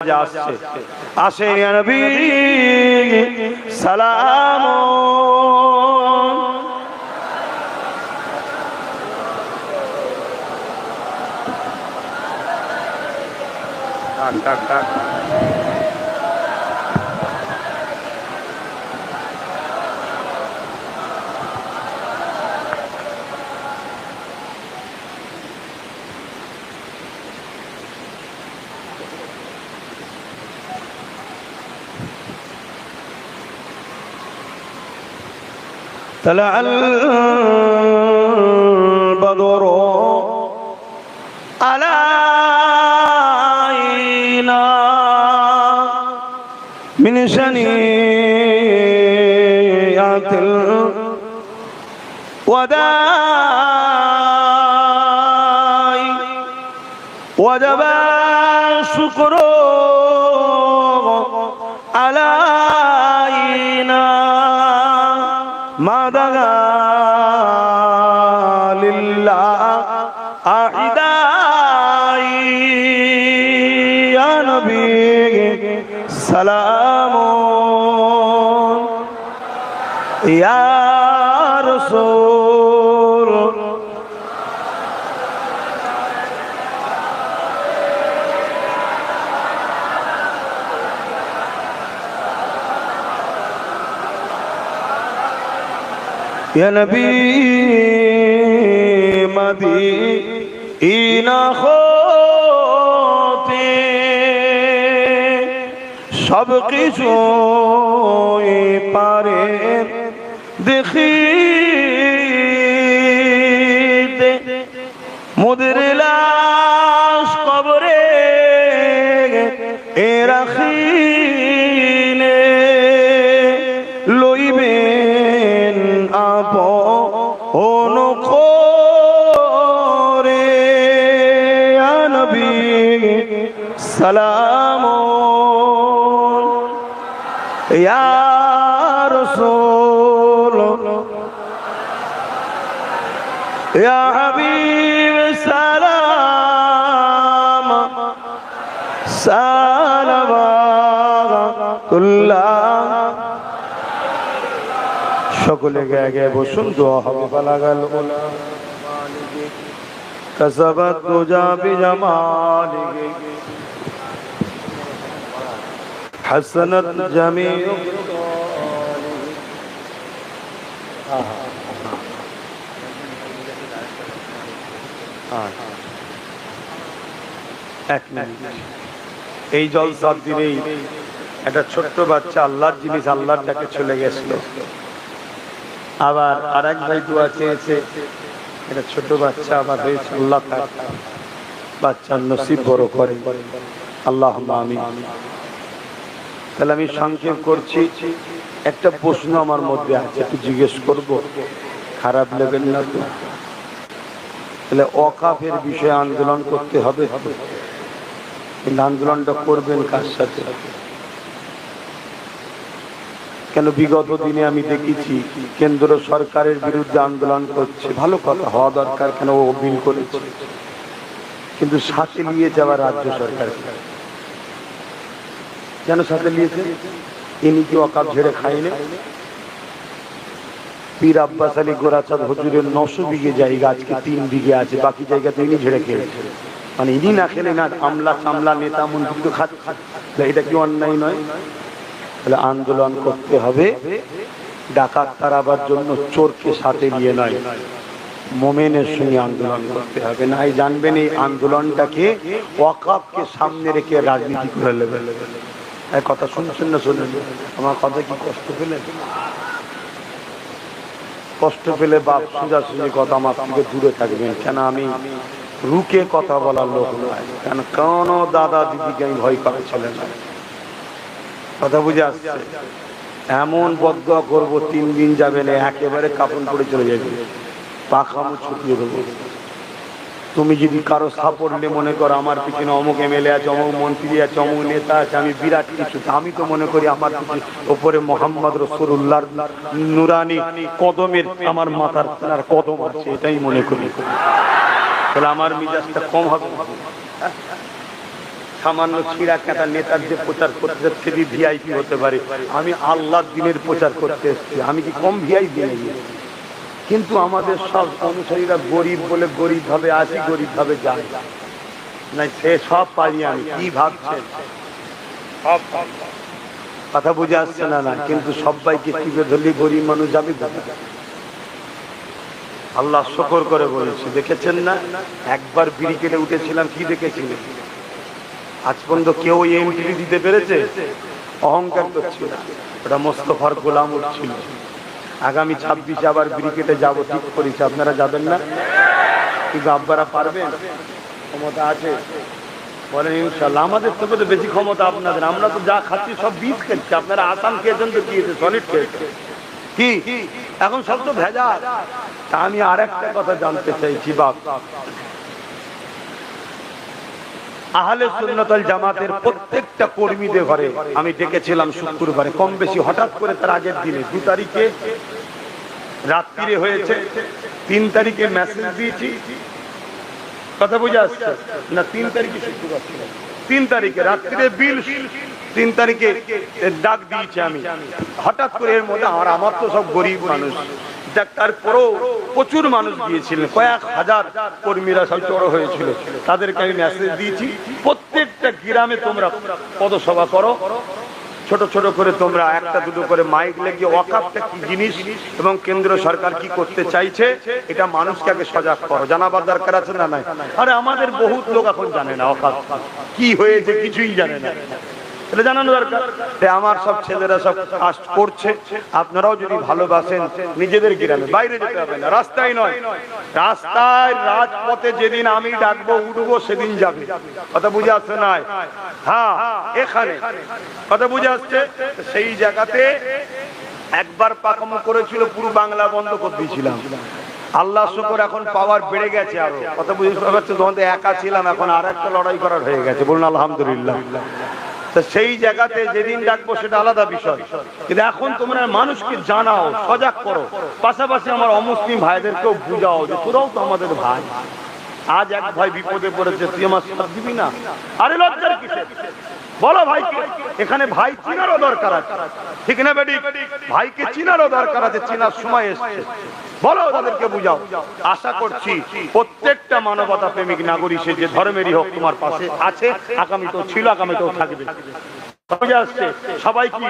মাঝে আসছে। আসেন ইয়া নবী সালাম। طلع البدر علينا من شنيعة الوداع وجب الشكر علينا ما دعا لله أعدائي يا نبي سلام يا رسول يا نبي مدينة خوتي সব কিছুই পারে দেখিতে মোদের লাশ কবরে রাখিলে লইবেন আপন করে ইয়া নবী সালাম ইয়া রাসূল ইয়া হাবিব সালাম সালাওয়াতুল্লাহ। সকলে গায়ে গায়ে বসুন, দোয়া হবে। বালাগাল উলা মালিকি কাসাবাত তুজা বিজামালিকি হাসানাত জামিউ এক মিনিট। এই জলসার দিনেই একটা ছোট্ট বাচ্চা আল্লাহর জিনিস আল্লাহর ডাকে চলে গেছিল। আবার আরেক ভাই দোয়া চেয়েছে, এটা ছোট বাচ্চা আবার হয়েছে। আল্লাহ তার বাচ্চার নসিব বড় করে, আল্লাহুম্মা আমিন। তাহলে আমি সংক্ষেপ করছি। একটা প্রশ্ন আমার মধ্যে আছে, একটু জিজ্ঞেস করব, খারাপ লাগবে না তো? তাহলে ওয়াকাফের বিষয়ে আন্দোলন করতে হবে, কিন্তু আন্দোলনটা করবেন কার সাথে? কেন বিগত দিনে আমি দেখেছি কেন্দ্র সরকারের বিরুদ্ধে আন্দোলন করছে, ভালো কথা, হওয়া দরকার, কেন ও বিল করেছে, কিন্তু সাথে নিয়ে যাওয়া রাজ্য সরকার কেন সাথে নিয়েছে? ইনি কি ওয়াকাফ ঝেড়ে খায়নি? পীর আব্বাস আলী গোরাচাঁদ হুজুরের 900 বিঘে জায়গা আজকে 3 বিঘে আছে, বাকি জায়গা তো ইনি ঝেড়ে খেয়েছে। মানে ইনি না খেলে না আমলা সামলা নেতা মন্ত্রী তো খাচ্ছে, এটা কি অন্যায় নয়? তাহলে আন্দোলন করতে হবে, ডাকাত তাড়াবার জন্য চোরকে সাথে নিয়ে নয়, মোমেনের সঙ্গে আন্দোলন করতে হবে। না এই জানবেন, এই আন্দোলনটাকে ওয়াকাফকে সামনে রেখে রাজনীতি করে নেবে। কথা শুনছেন না? শুনেন আমার কথা। কি কষ্ট পেলেন? কষ্ট পেলে বাপ সোজাসুজি কথা আমার থেকে দূরে থাকবেন। কেন আমি রুকে কথা বলার লোক নয়, কেন কোন দাদা দিদিকে আমি ভয় পাওয়া ছেলে না। কথা বুঝে আসছে? এমন বদদোয়া করবো 3 দিন যাবে না, একেবারে কাপড় পরে চলে যাবে, পাখামো ছুটিয়ে দেবো। তুমি যদি কারো সাপোর্ট নিয়ে মনে করো আমার পিছনে অমুক এমএলএ আছে, অমুক মন্ত্রী আছে, অমুক নেতা আছে, আমি বিরাট কিছু, আমি তো মনে করি আমার উপরে মোহাম্মদ রাসূলুল্লাহর নুরানি কদমের আমার মাথার কদম আছে, এটাই মনে করি। তাহলে আমার মিজাজটা কম হবে? সামান্য ছিঁড়া কাটা নেতার যে প্রচার করতে যাচ্ছে ভিআইপি হতে পারে, আমি আল্লাহর দিনের প্রচার করতে এসেছি, আমি কি কম ভিআইপি নেই? কিন্তু আমাদের সব অনুসারীরা গরিব বলে গরিব ভাবে আসি, গরিব ভাবে যাই না, সে সব পারি আমি। কি ভাবছেন? কথা বুঝে আসছে না? না, কিন্তু সবাইকে টিপে ধরলে গরিব মানুষ যাবে। আল্লাহ শুকর করে বলেছে, দেখেছেন না একবার ব্রিগেডে উঠেছিলাম, কি দেখেছিলেন? আজ পর্যন্ত কেউ এন্ট্রি দিতে পেরেছে? অহংকার করছিল, ওটা মোস্তফার গোলাম উঠছিল। আগামী 26 আবার ব্রিগেডে যাবো ঠিক করেছি, আপনারা যাবেন না? কিন্তু আব্বারা পারবেন? ক্ষমতা আছে? বলেন ইনশাল্লাহ। আমাদের থেকে তো বেশি ক্ষমতা আপনাদের, আমরা তো যা খাচ্ছি সব বীজ খাচ্ছি, আপনারা আসাম খেয়েছেন তো খেয়েছে, সলিড খেয়েছে কি? এখন সব তো ভেজাল। তা আমি আর একটা কথা জানতে চাইছি, বাপ, আহলে সুন্নাত ওয়াল জামাতের প্রত্যেকটা কর্মীদের ঘরে আমি ডেকেছিলাম শুক্রবারে, কম বেশি হঠাৎ করে তার আগের দিনে 2 তারিখে রাত্রিরে হয়েছে, 3 তারিখে মেসেজ দিয়েছি, কথা বুঝে আসছে না? 3 তারিখে শুক্রবার ছিল, 3 তারিখে রাত্রিরে বিল, 3 তারিখে ডাক দিয়েছি আমি হঠাৎ করে। এর মধ্যে আমার তো সব গরিব মানুষ, তারপরেও প্রচুর মানুষ গিয়েছিলেন, কয়েক হাজার কর্মীরা সব জড়ো হয়েছিল, তাদেরকে আমি মেসেজ দিয়েছি প্রত্যেকটা গ্রামে তোমরা পদসভা করো, ছোট ছোট করে তোমরা 1-2 করে মাইক লাগিয়ে ওয়াকাফটা কি জিনিস এবং কেন্দ্র সরকার কি করতে চাইছে এটা মানুষকে আগে সজাগ করো, জানাবার দরকার আছে না? নাই? আরে আমাদের বহুত লোক এখন জানে না ওয়াকাফ কি হয়েছে, কিছুই জানে না, এটা জানানো দরকার। আমার সব ছেলেরা সব কাজ করছে, আপনারাও যদি ভালোবাসেন নিজেদের গ্রামে, বাইরে যেতে হবে না, রাস্তায় নয়, রাস্তায় রাজপথে যেদিন আমি ডাকবো উঠবো সেদিন যাবে, কথা বুঝে আসছে না? হ্যাঁ, এখানে কথা বুঝে আসছে। সেই জায়গাতে একবার পাকামো করেছিল, পুরো বাংলা বন্ধ করে দিয়েছিলাম। আল্লাহ শুকর এখন পাওয়ার বেড়ে গেছে আরো, কথা বুঝতে পারছে? তখন তো একা ছিলাম, এখন আর একটা লড়াই করার হয়ে গেছে, বলুন আলহামদুলিল্লাহ। সেই জায়গাতে যেদিন ডাকবো সেটা আলাদা বিষয়, কিন্তু এখন তোমরা মানুষকে জানাও, সজাগ করো, পাশাপাশি আমার অমুসলিম ভাইদেরকেও বুঝাও যে তোরাও তো আমাদের ভাই। আজ এক ভাই বিপদে পড়েছে, তুই আমার সাথ দিবি না? আরে লজ্জার কিসে? বলো ভাইকে, এখানে ভাই চিনারও দরকার আছে, ঠিক না বেটি? ভাইকে চিনারও দরকার আছে, চিনার সময় এসছে, বলো তাদেরকে বুঝাও। আশা করছি প্রত্যেকটা মানবতা প্রেমিক নাগরিক সে যে ধর্মেরই হোক তোমার পাশে আছে, আগামীতেও ছিল, আগামীতেও থাকবে। সবাই কি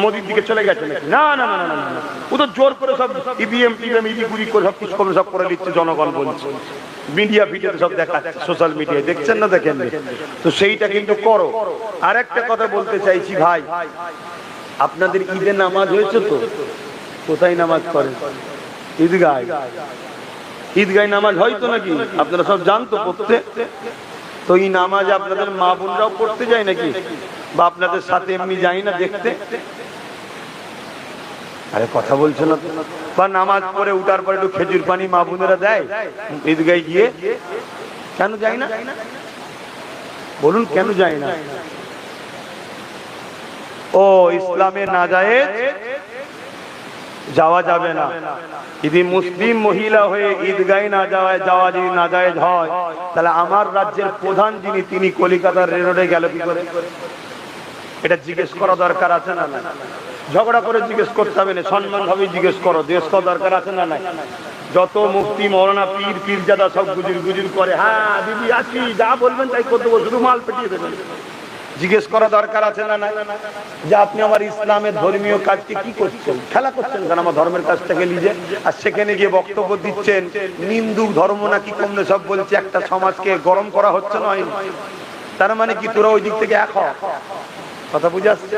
মোদির দিকে চলে গেছে নাকি? না না না না না, ও তো জোর করে সব ইভিএম টিভিএম ইডি করে সব কিছু সব করে দিচ্ছে, জনগণ বলছে, মিডিয়া ভিডিওতে সব দেখাচ্ছে, সোশ্যাল মিডিয়ায় দেখছেন না? দেখেন তো সেইটা কিন্তু করো। আর একটা কথা বলতে চাইছি ভাই, আপনাদের ঈদের নামাজ হয়েছে তো? কোথায় নামাজ পড়েন? ঈদগায়। ঈদগায় নামাজ হয়তো নাকি? আপনারা সব জানতো পড়তে? তো এই নামাজ আপনাদের মা বোনরাও পড়তে যায় নাকি? বা আপনাদের সাথে এমনি যাই না দেখতে? আরে কথা বলছো না? বা নামাজ পড়ে উঠার পরে একটু খেজুর পানি মা বোনেরা দেয় ঈদগায় গিয়ে? কেন যায় না বলুন, কেন যায় না? ও ইসলামে নাজায়েজ, যাওয়া যাবে না। যদি মুসলিম মহিলা হয়ে ঈদগাহে না যাওয়া যদি নাজায়েজ হয়, তাহলে আমার রাজ্যের প্রধান যিনি তিনি কলিকাতার রেলরোডে গেল কি করে? এটা জিজ্ঞেস করা দরকার আছে না? না, ঝগড়া করে জিজ্ঞেস করতে হবে না, সম্মান ভাবে জিজ্ঞেস করো, জিজ্ঞেস করা দরকার আছে না? নাই? যত মুফতি মৌলানা পীর পীরজাদা সব গুজুর গুজুর করে, হ্যাঁ দিদি আছি, যা বলবেন তাই করতে বলবো, শুধু মাল পেটিয়ে দেবেন। জিজ্ঞেস করা দরকার আছে না? না, যে আপনি আমার ইসলামের ধর্মীয় কাজকে কি করছেন, খেলা করছেন কেন আমার ধর্মের কাছ থেকে নিজে? আর সেখানে গিয়ে বক্তব্য দিচ্ছেন নিন্দুক ধর্ম নাকি কমলে সব বলছে, একটা সমাজকে গরম করা হচ্ছে নয়? তার মানে কি তোরা ওই দিক থেকে এক হ? কথা বুঝে আসছে?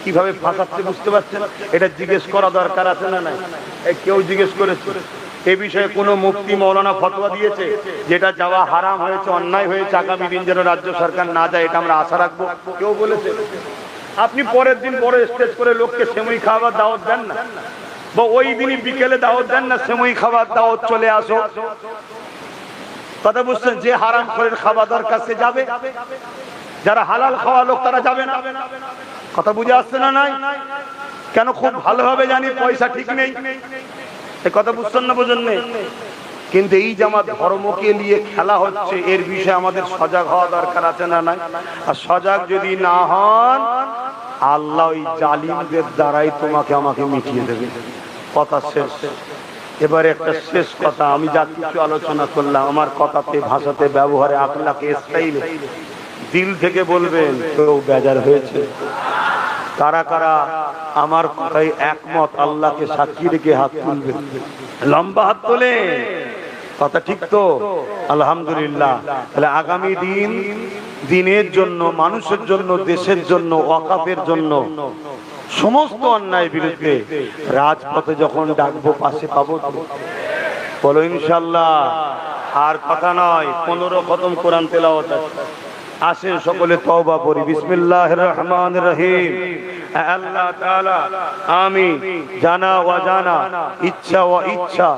কিভাবে ফাঁসাচ্ছে বুঝতে পারছেন? এটা জিজ্ঞেস করা দরকার আছে না? নাই? কেউ জিজ্ঞেস করেছে এ বিষয়ে কোনো মুফতি মৌলানা ফতোয়া দিয়েছে যেটা যাওয়া হারাম হয়েছে, অন্যায় হয়েছে, আগামী দিন যেন রাজ্য সরকার না যায়, এটা আমরা আশা রাখবো? কেউ বলেছে? আপনি পরের দিন বড় স্টেজ করে লোককে সেমুই খাবার দাওয়াত দেন না, বা ওই দিনই বিকেলে দাওয়াত দেন না, সেমুই খাবার দাওয়াত চলে আসো, কথা বুঝছেন? যে হারাম করে খাবার দরকার সে যাবে, যারা হালাল খাওয়া লোক তারা যাবে না। কথা বুঝে আসছে না? নাই কেন? খুব ভালোভাবে জানি পয়সা ঠিক নেই, এই কথা বুঝছেন না? বোঝেন নেই? কিন্তু এই যে আমার ধর্মকে নিয়ে খেলা হচ্ছে, এর বিষয়ে আমাদের সজাগ হওয়া দরকার আছে না নাই? আর সজাগ যদি না হন, আল্লাহ ওই জালিমদের দ্বারাই তোমাকে আমাকে মিটিয়ে দেবে। কথা শেষ। এবারে একটা শেষ কথা, আমি যা কিছু আলোচনা করলাম আমার কথাতে, ভাষাতে, ব্যবহারে, আখলাকে, স্টাইলে দিল থেকে বলবেন কেউ বেজার হয়েছে? কারা কারা আমার কথায় একমত আল্লাহকে সাক্ষী রেখে হাত তুলবেন, লম্বা হাত তোলে। কথা ঠিক তো? আলহামদুলিল্লাহ। তাহলে আগামী দিনের জন্য, মানুষের জন্য, দেশের জন্য, ওয়াকাফের জন্য, সমস্ত অন্যায় বিরুদ্ধে রাজপথে যখন ডাকবো পাশে পাবো তো? বলো ইনশাআল্লাহ। আর কথা নয়, 15 খতম কোরআন তেলাওয়াত আছে। আসেন সকলে তওবা করি। বিসমিল্লাহির রহমানির রহিম। আল্লাহ তাআলা আমি জানা ওয়া জানা, ইচ্ছা ওয়া ইচ্ছা